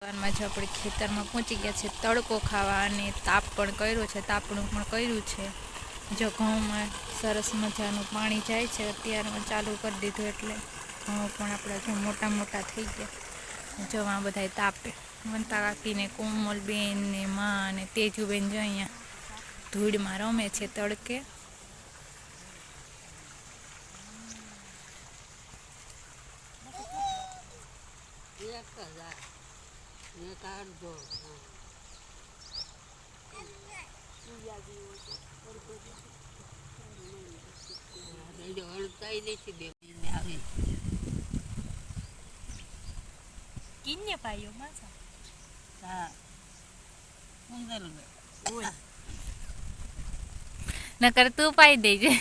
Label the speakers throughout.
Speaker 1: માં જો આપણે ખેતરમાં પહોંચી ગયા છે તડકો ખાવા અને તાપ પણ કર્યો છે, તાપણું પણ કર્યું છે. જો ઘઉંમાં સરસ મજાનું પાણી જાય છે, અત્યારમાં ચાલુ કરી દીધું એટલે ઘઉં પણ આપણા જો મોટા મોટા થઈ ગયા. જો આ બધા તાપે વંતા કાકીને કોમલબેન ને માં અને તેજુબેન જો અહીંયા ધૂળમાં રમે છે તડકે. કિન્ને પાયો માસા હા નકર તું પાઈ દેજે.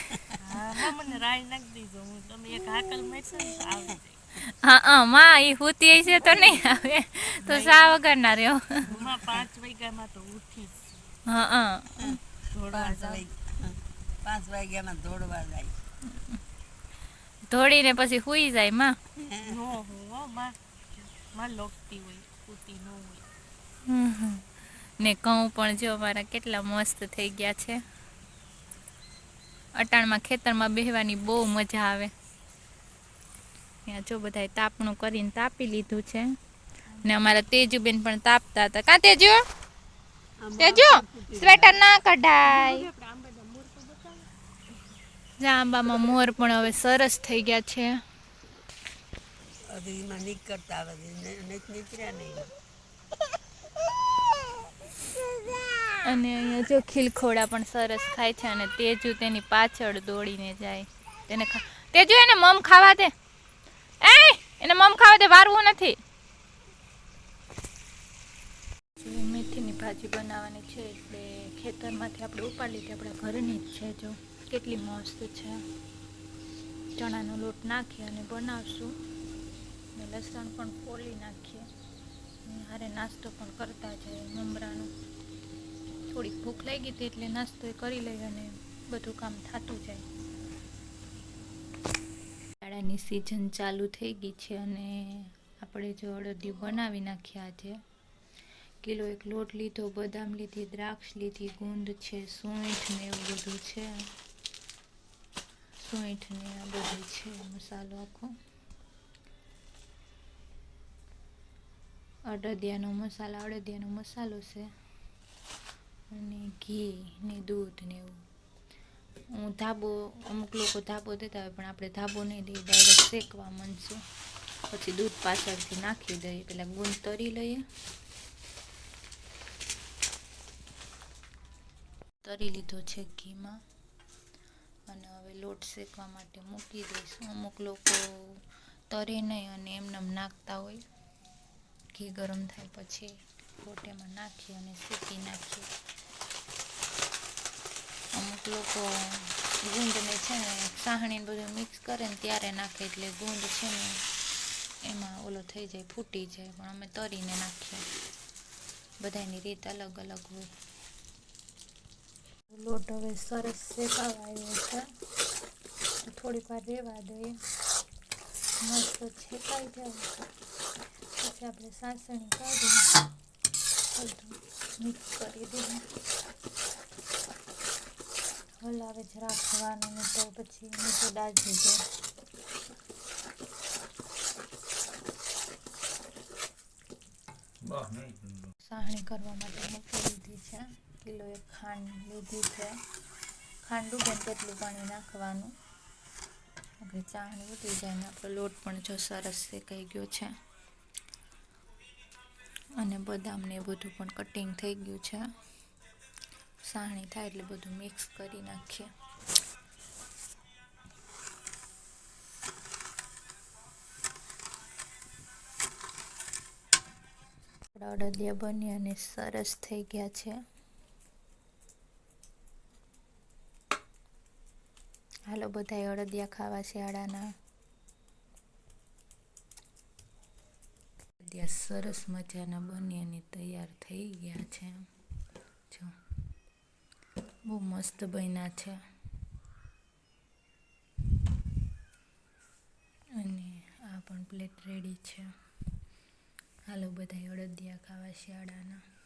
Speaker 1: હા મને રાઈ નાખી દીધો હું તમે એક હાકલ મારશો ને તો આવી જાય. હા માં એ હુતી છે તો નહીં આવે તો સા વગર ના રહ્યો. માં 5 વાગ્યામાં તો ઉઠી. હા દોડવા જાય 5 વાગ્યામાં દોડવા જાય. દોડીને પછી હુઈ જાય માં. નો હો માં લોકતી હોય ઉતી નો હોય. ને ઘઉં પણ જો અમારા કેટલા મસ્ત થઈ ગયા છે. અટાણમાં ખેતરમાં બેહવાની બહુ મજા આવે. ત્યાં જો બધાએ તાપણું કરીને તાપી લીધું છે ને અમારા તેજુબેન પણ તાપતા હતા. કા તેજુ તેજુ સ્વેટર ના કઢાય. આંબામાં મોર પણ હવે સરસ થઈ ગયા છે. એમાં નીકળતા નીકળ્યા નહીં. અને અહીંયા જો ખીલખોડા પણ સરસ ખાય છે અને તેજુ તેની પાછળ દોડીને જાય. તેને તેજુ એને મમ ખાવા દે. એને મમ ખાવા દે, વારવું નથી. મેથીની ભાજી બનાવવાની છે એટલે ખેતરમાંથી આપણે ઉપાડી લીધી, આપણા ઘરની જ છે. જો કેટલી મસ્ત છે. ચણાનો લોટ નાખી અને બનાવશું ને લસણ પણ ફોલી નાખીએ. હારે નાસ્તો પણ કરતા જાય મમરાનો. થોડીક ભૂખ લાગી હતી એટલે નાસ્તો કરી લઈ અને બધું કામ થતું જાય. શાળાની સિઝન ચાલુ થઈ ગઈ છે અને આપણે જો અડદિયું બનાવી નાખ્યા છે. કિલો એક લોટ લીધો, બદામ લીધી, દ્રાક્ષ લીધી, ગુંદ છે, સૂંઠ ને એવું બધું છે. સૂંઠ ને આ બધું છે મસાલો આખો. અડદિયાનો મસાલો છે અને ઘી ને દૂધ ને એવું. હું ધાબો, અમુક લોકો ધાબો દેતા હોય પણ આપણે ધાબો નહીં દઈએ, ડાયરેક્ટ શેકવા માંડશું. પછી દૂધ પાછળથી નાખી દઈએ. પહેલાં ગુંદ તરી લઈએ. તરી લીધો છે ઘીમાં અને હવે લોટ શેકવા માટે મૂકી દઈશું. અમુક લોકો તરે નહીં અને એમને નાખતા હોય. ઘી ગરમ થાય પછી લોટ એમાં નાખી અને શેકી નાખીએ. અમુક લોકો ગુંદને છે ને સાહણીને બધું મિક્સ કરે ને ત્યારે નાખે એટલે ગુંદ છે ને એમાં ઓલો થઈ જાય, ફૂટી જાય. પણ અમે તરીને નાખીએ. બધાની રીત અલગ અલગ હોય. લોટ હવે સરસ શેકાવા આવ્યો છે. થોડીક વાર રહેવા દઈએ, મસ્ત શેકાઈ જાય પછી આપણે સાસણી કાઢી બધું મિક્સ કરી દઈએ. હલાવે જ રાખવાનું ને તો પછી નીચે દાજી જાય. સાહણી કરવા માટે મૂકી દીધી છે. કિલો એક ખાંડ લીધી છે. ખાંડ ડૂબે તેટલું પાણી નાખવાનું. હવે ચાણી ઉતરી જાય ને આપણો લોટ પણ જો સરસ શેકાઈ ગયો છે અને બદામ ને બધું પણ કટિંગ થઈ ગયું છે. સાહણી થાય એટલે બધું મિક્સ કરી નાખીએ. અડદિયા બની અને સરસ થઈ ગયા છે. હાલો બધાય અડદિયા ખાવા શિયાળાના. અડદિયા સરસ મજાના બની અને તૈયાર થઈ ગયા છે. જો બહુ મસ્ત બન્યા છે. અને આ પણ પ્લેટ રેડી છે. હાલો બધા અડદિયા ખાવા શિયાળાના.